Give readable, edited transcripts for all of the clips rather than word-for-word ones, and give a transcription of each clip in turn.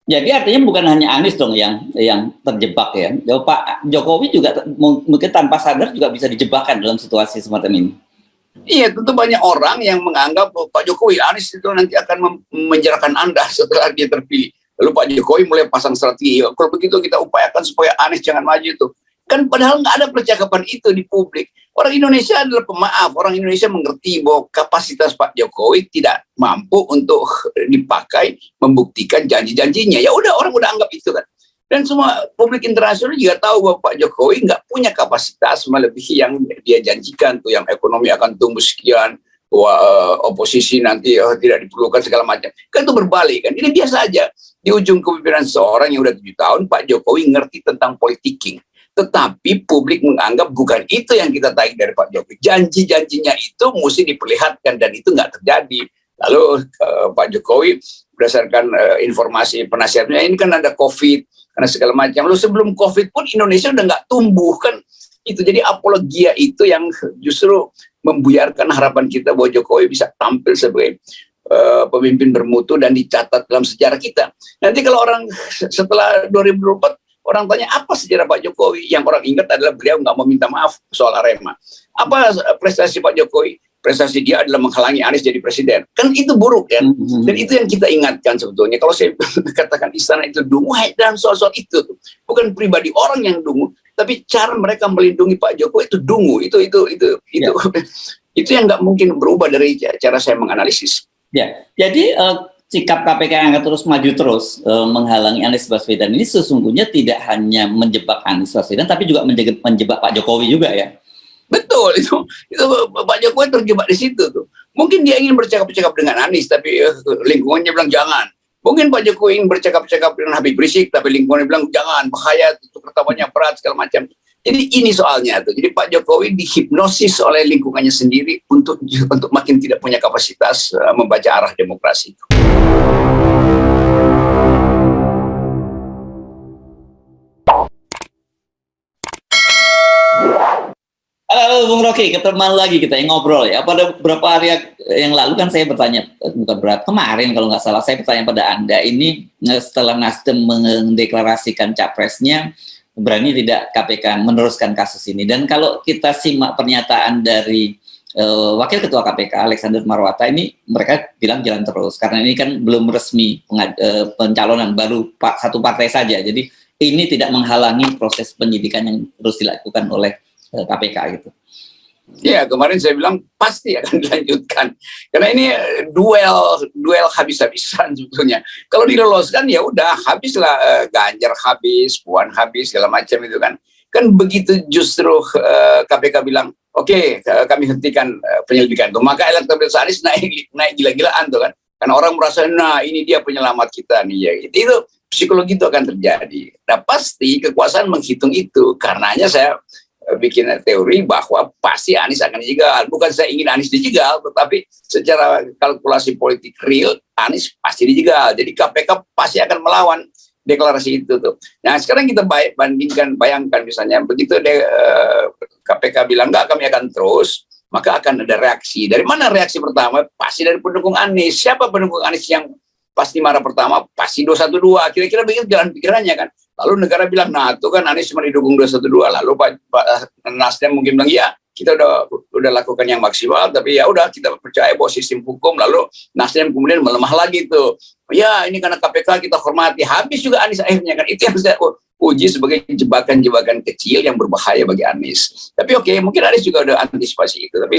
Jadi artinya bukan hanya Anies dong yang terjebak ya. Pak Jokowi juga mungkin tanpa sadar juga bisa dijebakkan dalam situasi semacam ini. Iya, tentu banyak orang yang menganggap Pak Jokowi, Anies itu nanti akan menjarakan Anda setelah dia terpilih. Lalu Pak Jokowi mulai pasang strategi. Kalau begitu kita upayakan supaya Anies jangan maju itu. Kan padahal nggak ada percakapan itu di publik. Orang Indonesia adalah pemaaf. Orang Indonesia mengerti bahwa kapasitas Pak Jokowi tidak mampu untuk dipakai membuktikan janji-janjinya. Ya udah, orang udah anggap itu kan. Dan semua publik internasional juga tahu bahwa Pak Jokowi nggak punya kapasitas melebihi yang dia janjikan tuh, yang ekonomi akan tumbuh sekian, oposisi nanti tidak diperlukan segala macam. Kan itu berbalik kan. Ini biasa aja. Di ujung kepemimpinan seorang yang udah 7 tahun, Pak Jokowi ngerti tentang politiking. Tetapi publik menganggap bukan itu yang kita tarik dari Pak Jokowi. Janji-janjinya itu mesti diperlihatkan dan itu nggak terjadi. Lalu Pak Jokowi berdasarkan informasi penasihatnya, ini kan ada COVID, karena segala macam. Lalu sebelum COVID pun Indonesia udah nggak tumbuh kan. Itu jadi apologia itu yang justru membuyarkan harapan kita bahwa Jokowi bisa tampil sebagai pemimpin bermutu dan dicatat dalam sejarah kita. Nanti kalau orang setelah 2024 orang tanya apa sejarah Pak Jokowi, yang orang ingat adalah beliau nggak mau minta maaf soal Arema. Apa prestasi Pak Jokowi? Prestasi dia adalah menghalangi Anies jadi presiden. Kan itu buruk kan? Dan itu yang kita ingatkan sebetulnya. Kalau saya katakan istana itu dungu, dan soal-soal itu bukan pribadi orang yang dungu, tapi cara mereka melindungi Pak Jokowi itu dungu. Itu yang nggak mungkin berubah dari cara saya menganalisis. Ya, jadi sikap KPK yang akan terus maju terus menghalangi Anies Baswedan ini sesungguhnya tidak hanya menjebak Anies Baswedan, tapi juga menjebak Pak Jokowi juga ya. Betul, itu Pak Jokowi terjebak di situ tuh. Mungkin dia ingin bercakap-cakap dengan Anies, tapi lingkungannya bilang jangan. Mungkin Pak Jokowi ingin bercakap-cakap dengan Habib Rizik, tapi lingkungannya bilang jangan, bahaya, itu pertamanya berat segala macam. Jadi ini soalnya tuh. Jadi Pak Jokowi dihipnosis oleh lingkungannya sendiri untuk makin tidak punya kapasitas membaca arah demokrasi. Halo Bung Rocky, ketemu lagi kita yang ngobrol ya. Pada beberapa hari yang lalu kan saya bertanya, bukan berat, kemarin kalau nggak salah saya bertanya pada Anda, ini setelah Nasdem mendeklarasikan capresnya, berani tidak KPK meneruskan kasus ini. Dan kalau kita simak pernyataan dari Wakil Ketua KPK Alexander Marwata, ini mereka bilang jalan terus, karena ini kan belum resmi pencalonan, baru satu partai saja. Jadi ini tidak menghalangi proses penyidikan yang terus dilakukan oleh KPK gitu. Ya, kemarin saya bilang pasti akan dilanjutkan karena ini duel habis-habisan sebetulnya. Kalau diloloskan ya udah habislah, Ganjar habis, Puan habis, segala macam itu kan. Kan begitu justru KPK bilang oke, kami hentikan penyelidikan itu, maka elektabilitas Anies naik gila-gilaan tuh kan. Karena orang merasa nah ini dia penyelamat kita nih ya. Itu psikologi itu akan terjadi. Nah pasti kekuasaan menghitung itu, karenanya saya bikin teori bahwa pasti Anies akan dijegal. Bukan saya ingin Anies dijegal, tetapi secara kalkulasi politik real, Anies pasti dijegal. Jadi KPK pasti akan melawan deklarasi itu tuh. Nah sekarang kita bayangkan misalnya begitu KPK bilang enggak, kami akan terus, maka akan ada reaksi. Dari mana reaksi pertama? Pasti dari pendukung Anies. Siapa pendukung Anies yang pasti marah pertama? Pasti 212. Kira-kira begitu jalan pikirannya kan. Lalu negara bilang, nah itu kan Anies cuma didukung 212. Lalu Pak Nasdem mungkin bilang, ya kita udah lakukan yang maksimal, tapi ya udah kita percaya bahwa sistem hukum. Lalu Nasdem kemudian melemah lagi tuh. Ya ini karena KPK kita hormati. Habis juga Anies akhirnya kan. Itu yang saya uji sebagai jebakan-jebakan kecil yang berbahaya bagi Anies. Tapi oke, mungkin Anies juga udah antisipasi itu. Tapi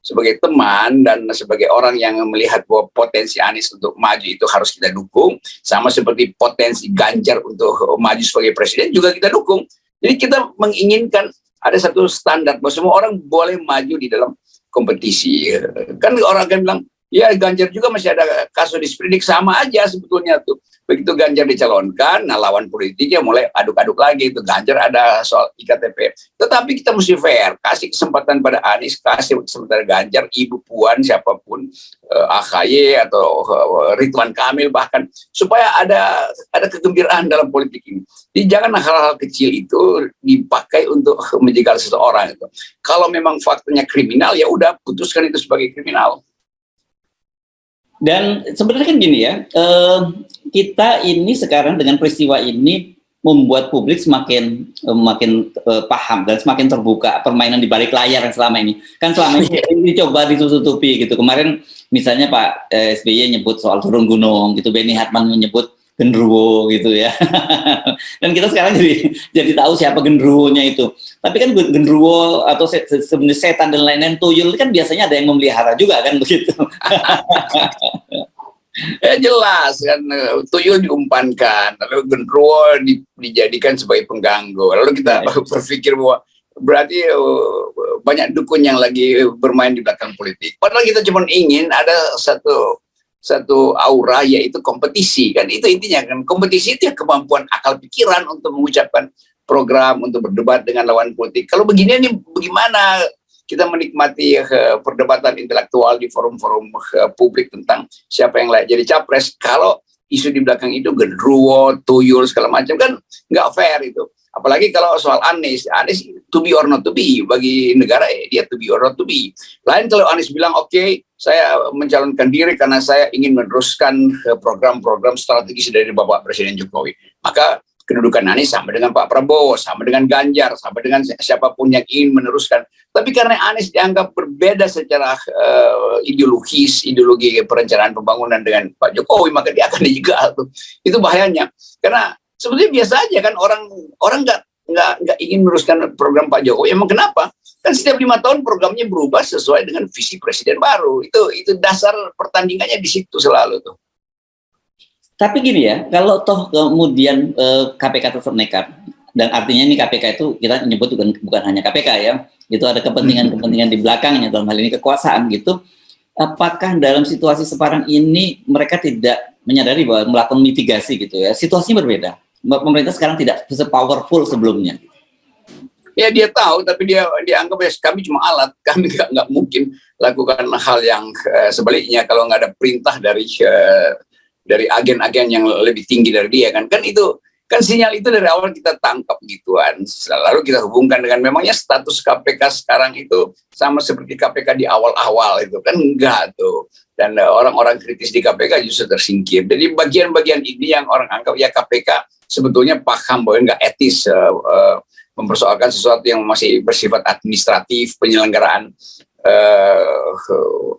sebagai teman dan sebagai orang yang melihat bahwa potensi Anies untuk maju itu harus kita dukung, sama seperti potensi Ganjar untuk maju sebagai presiden juga kita dukung. Jadi kita menginginkan ada satu standar bahwa semua orang boleh maju di dalam kompetisi. Kan orang kan bilang, ya Ganjar juga masih ada kasus disprindik, sama aja sebetulnya tuh. Begitu Ganjar dicalonkan, nah lawan politiknya mulai aduk-aduk lagi. Itu Ganjar ada soal IKTP. Tetapi kita mesti fair, kasih kesempatan pada Anies, kasih kesempatan Ganjar, Ibu Puan, siapapun, AHY atau Ridwan Kamil bahkan, supaya ada kegembiraan dalam politik ini. Jadi jangan hal-hal kecil itu dipakai untuk menjegal seseorang. Itu. Kalau memang faktanya kriminal, ya udah putuskan itu sebagai kriminal. Dan sebenarnya kan gini ya, kita ini sekarang dengan peristiwa ini membuat publik semakin makin paham dan semakin terbuka permainan di balik layar yang selama ini. Kan selama ini dicoba ditutupi gitu. Kemarin misalnya Pak SBY nyebut soal turun gunung gitu, Benny Harman menyebut genderuwo gitu ya. Dan kita sekarang jadi tahu siapa genderuwonya itu. Tapi kan genderuwo atau sebenarnya setan dan lain-lain, tuyul kan biasanya ada yang memelihara juga kan begitu. Ya jelas kan, tuyul diumpankan, lalu genderuwo dijadikan sebagai pengganggu. Lalu kita berpikir bahwa berarti banyak dukun yang lagi bermain di belakang politik. Padahal kita cuma ingin ada satu aura, yaitu kompetisi kan. Itu intinya kan, kompetisi itu ya kemampuan akal pikiran untuk mengucapkan program, untuk berdebat dengan lawan politik. Kalau begini ini bagaimana kita menikmati perdebatan intelektual di forum-forum publik tentang siapa yang layak jadi capres kalau isu di belakang itu genderuwo, tuyul, segala macam, kan nggak fair itu. Apalagi kalau soal Anies to be or not to be, bagi negara dia to be or not to be. Lain kalau Anies bilang oke, saya mencalonkan diri karena saya ingin meneruskan program-program strategis dari Bapak Presiden Jokowi, maka kedudukan Anies sama dengan Pak Prabowo, sama dengan Ganjar, sama dengan siapapun yang ingin meneruskan. Tapi karena Anies dianggap berbeda secara ideologi perencanaan pembangunan dengan Pak Jokowi, maka dia akan dijegal tuh. Itu bahayanya. Karena sebetulnya biasa aja kan, orang nggak ingin meneruskan program Pak Jokowi. Emang kenapa? Kan setiap 5 tahun programnya berubah sesuai dengan visi presiden baru. Itu dasar pertandingannya di situ selalu tuh. Tapi gini ya, kalau toh kemudian KPK tetap nekat, dan artinya ini KPK itu kita menyebut bukan hanya KPK ya, itu ada kepentingan-kepentingan di belakangnya, dalam hal ini kekuasaan gitu. Apakah dalam situasi sekarang ini mereka tidak menyadari bahwa melakukan mitigasi gitu ya? Situasinya berbeda. Pemerintah sekarang tidak se-powerful sebelumnya. Ya dia tahu, tapi dia anggap ya kami cuma alat, kami nggak mungkin lakukan hal yang sebaliknya kalau nggak ada perintah dari agen-agen yang lebih tinggi dari dia kan itu kan sinyal itu dari awal kita tangkap gituan, lalu kita hubungkan dengan memangnya status KPK sekarang itu sama seperti KPK di awal-awal itu kan enggak tuh, dan orang-orang kritis di KPK justru tersingkir. Jadi bagian-bagian ini yang orang anggap ya KPK sebetulnya paham bahwa nggak etis mempersoalkan sesuatu yang masih bersifat administratif, penyelenggaraan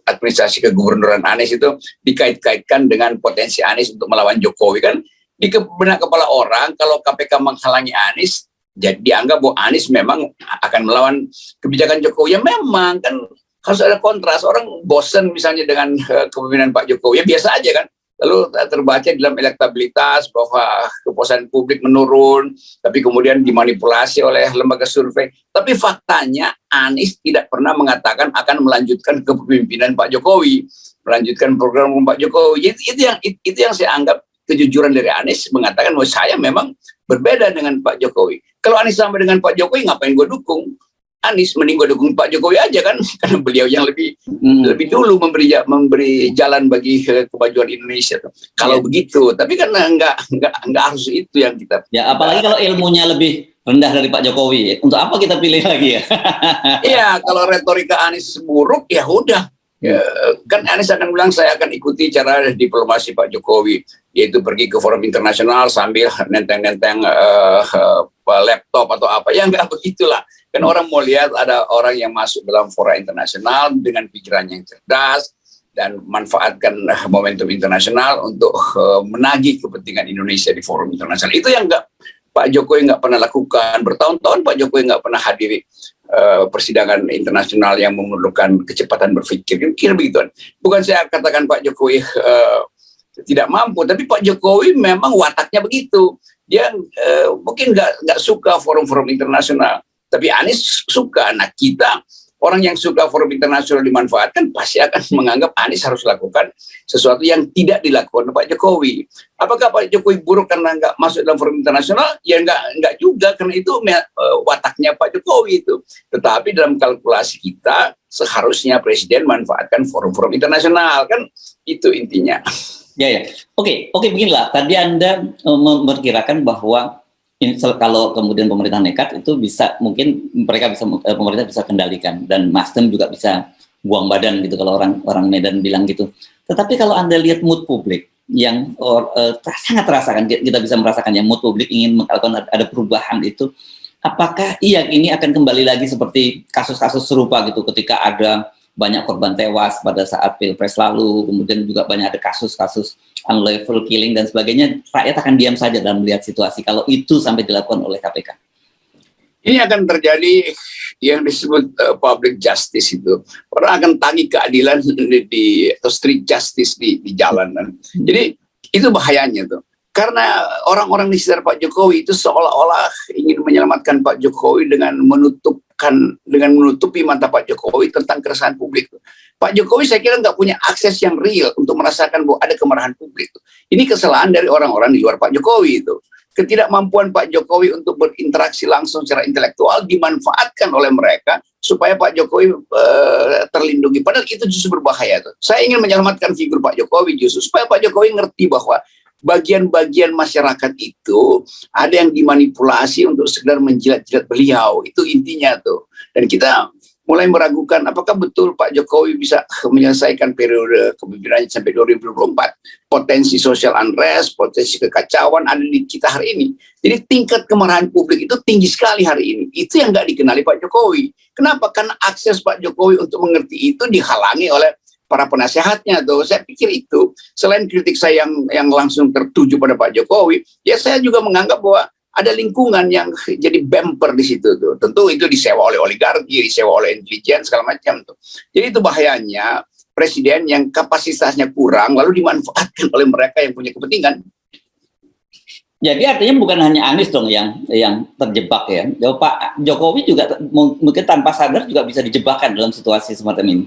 administrasi kegubernuran Anies itu dikait-kaitkan dengan potensi Anies untuk melawan Jokowi kan. Di benak kepala orang kalau KPK menghalangi Anies, jadi dianggap bahwa Anies memang akan melawan kebijakan Jokowi. Ya memang kan harus ada kontras. Orang bosan misalnya dengan kepemimpinan Pak Jokowi, ya biasa aja kan. Lalu terbaca dalam elektabilitas bahwa kepuasan publik menurun, tapi kemudian dimanipulasi oleh lembaga survei. Tapi faktanya Anies tidak pernah mengatakan akan melanjutkan kepemimpinan Pak Jokowi, melanjutkan program Pak Jokowi. Itu yang saya anggap kejujuran dari Anies, mengatakan bahwa saya memang berbeda dengan Pak Jokowi. Kalau Anies sama dengan Pak Jokowi, ngapain gue dukung Anies? Mending gue dukung Pak Jokowi aja kan, karena beliau yang lebih dulu memberi jalan bagi kemajuan Indonesia. Kalau begitu, tapi kan nggak harus itu yang kita. Ya apalagi kalau ilmunya lebih rendah dari Pak Jokowi, untuk apa kita pilih lagi ya? Iya, kalau retorika Anies buruk ya udah. Ya, kan Anies akan bilang saya akan ikuti cara diplomasi Pak Jokowi, yaitu pergi ke forum internasional sambil nenteng-nenteng laptop atau apa. Ya nggak begitulah. Kan orang mau lihat ada orang yang masuk dalam fora internasional dengan pikiran yang cerdas dan manfaatkan momentum internasional untuk menagih kepentingan Indonesia di forum internasional. Itu yang Pak Jokowi nggak pernah lakukan. Bertahun-tahun Pak Jokowi nggak pernah hadiri persidangan internasional yang memerlukan kecepatan berpikir. Kira begituan. Bukan saya katakan Pak Jokowi tidak mampu, tapi Pak Jokowi memang wataknya begitu. Dia mungkin nggak suka forum-forum internasional, tapi Anies suka. Nah kita orang yang suka forum internasional dimanfaatkan pasti akan menganggap Anies harus lakukan sesuatu yang tidak dilakukan Pak Jokowi. Apakah Pak Jokowi buruk karena nggak masuk dalam forum internasional? Ya nggak juga, karena itu wataknya Pak Jokowi itu. Tetapi dalam kalkulasi kita seharusnya Presiden manfaatkan forum-forum internasional, kan itu intinya. Ya. Oke, beginilah. Tadi Anda memperkirakan bahwa kalau kemudian pemerintah nekat itu bisa, mungkin pemerintah bisa kendalikan dan Nasdem juga bisa buang badan gitu kalau orang Medan bilang gitu. Tetapi kalau Anda lihat mood publik yang sangat terasakan, kita bisa merasakan ya, mood publik ingin melakukan ada perubahan itu, apakah iya ini akan kembali lagi seperti kasus-kasus serupa gitu ketika ada banyak korban tewas pada saat Pilpres lalu, kemudian juga banyak ada kasus-kasus unlawful killing dan sebagainya, rakyat akan diam saja dalam melihat situasi kalau itu sampai dilakukan oleh KPK? Ini akan terjadi yang disebut public justice itu. Orang akan tagih keadilan atau street justice di jalanan. Jadi itu bahayanya tuh. Karena orang-orang di sekitar Pak Jokowi itu seolah-olah ingin menyelamatkan Pak Jokowi dengan menutupi mata Pak Jokowi tentang keresahan publik. Pak Jokowi saya kira nggak punya akses yang real untuk merasakan bahwa ada kemarahan publik. Ini kesalahan dari orang-orang di luar Pak Jokowi itu. Ketidakmampuan Pak Jokowi untuk berinteraksi langsung secara intelektual dimanfaatkan oleh mereka supaya Pak Jokowi terlindungi. Padahal itu justru berbahaya tuh. Saya ingin menyelamatkan figur Pak Jokowi justru supaya Pak Jokowi ngerti bahwa bagian-bagian masyarakat itu ada yang dimanipulasi untuk sekedar menjilat-jilat beliau. Itu intinya tuh. Dan kita mulai meragukan apakah betul Pak Jokowi bisa menyelesaikan periode kepemimpinannya sampai 2024. Potensi social unrest, potensi kekacauan ada di kita hari ini. Jadi tingkat kemarahan publik itu tinggi sekali hari ini. Itu yang nggak dikenali Pak Jokowi. Kenapa? Karena akses Pak Jokowi untuk mengerti itu dihalangi oleh para penasehatnya tuh. Saya pikir itu selain kritik saya yang langsung tertuju pada Pak Jokowi, ya saya juga menganggap bahwa ada lingkungan yang jadi bumper di situ tuh. Tentu itu disewa oleh oligarki, disewa oleh intelijen segala macam tuh. Jadi itu bahayanya presiden yang kapasitasnya kurang lalu dimanfaatkan oleh mereka yang punya kepentingan. Jadi artinya bukan hanya Anies dong yang terjebak ya. Pak Jokowi juga mungkin tanpa sadar juga bisa dijebakkan dalam situasi semacam ini.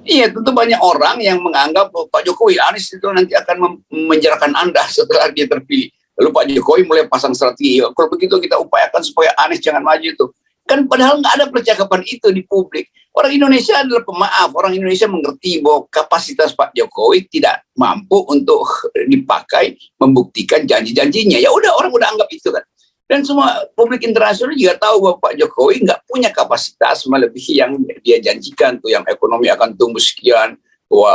Iya, tentu banyak orang yang menganggap Pak Jokowi, Anies itu nanti akan menjarakan Anda setelah dia terpilih. Lalu Pak Jokowi mulai pasang strategi, kalau begitu kita upayakan supaya Anies jangan maju itu. Kan padahal nggak ada percakapan itu di publik. Orang Indonesia adalah pemaaf, orang Indonesia mengerti bahwa kapasitas Pak Jokowi tidak mampu untuk dipakai membuktikan janji-janjinya. Ya udah, orang udah anggap itu kan. Dan semua publik internasional juga tahu bahwa Pak Jokowi nggak punya kapasitas melebihi yang dia janjikan tuh, yang ekonomi akan tumbuh sekian, bahwa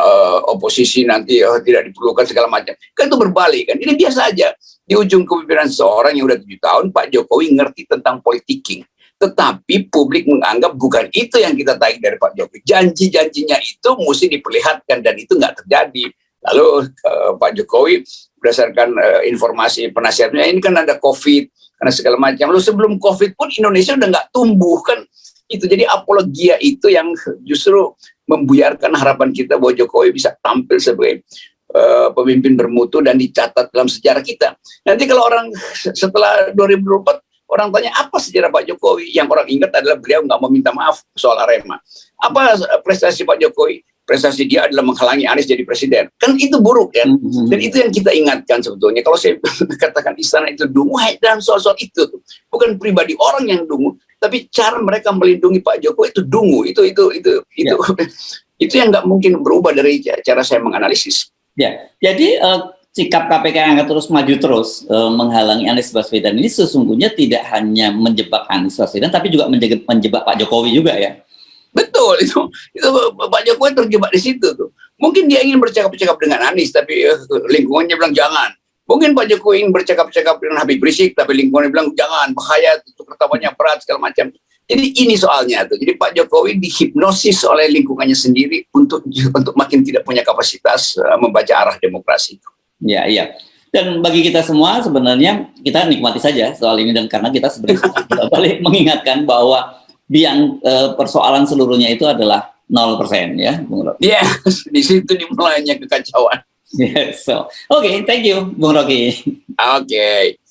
oposisi nanti tidak diperlukan segala macam. Kan itu berbalik kan. Ini biasa aja. Di ujung kepemimpinan seorang yang udah 7 tahun, Pak Jokowi ngerti tentang politiking. Tetapi publik menganggap bukan itu yang kita tagih dari Pak Jokowi. Janji-janjinya itu mesti diperlihatkan dan itu nggak terjadi. Lalu Pak Jokowi berdasarkan informasi penasihatnya, ini kan ada COVID, karena segala macam. Lalu sebelum COVID pun Indonesia udah nggak tumbuh kan. Itu jadi apologia itu yang justru membuyarkan harapan kita bahwa Jokowi bisa tampil sebagai pemimpin bermutu dan dicatat dalam sejarah kita. Nanti kalau orang setelah 2024 orang tanya apa sejarah Pak Jokowi, yang orang ingat adalah beliau nggak mau minta maaf soal Arema. Apa prestasi Pak Jokowi? Prestasi dia adalah menghalangi Anies jadi presiden. Kan itu buruk kan? Dan itu yang kita ingatkan sebetulnya. Kalau saya katakan istana itu dungu, dan soal-soal itu bukan pribadi orang yang dungu, tapi cara mereka melindungi Pak Jokowi itu dungu. Itu yang nggak mungkin berubah dari cara saya menganalisis. Ya, jadi sikap KPK yang akan terus maju terus menghalangi Anies Baswedan ini sesungguhnya tidak hanya menjebak Anies Baswedan, tapi juga menjebak Pak Jokowi juga ya. Betul, itu Pak Jokowi terjebak di situ tuh. Mungkin dia ingin bercakap-cakap dengan Anies, tapi lingkungannya bilang jangan. Mungkin Pak Jokowi ingin bercakap-cakap dengan Habib Rizik, tapi lingkungannya bilang jangan, bahaya, itu pertamanya berat segala macam. Jadi ini soalnya tuh. Jadi Pak Jokowi dihipnosis oleh lingkungannya sendiri untuk makin tidak punya kapasitas membaca arah demokrasi. Ya, iya. Dan bagi kita semua sebenarnya kita nikmati saja soal ini, dan karena kita sebenarnya balik mengingatkan bahwa biang persoalan seluruhnya itu adalah 0% ya, Bung Rocky. Iya, di situ dimulainya kekacauan. Yes, so okay, thank you, Bung Rocky. Okay.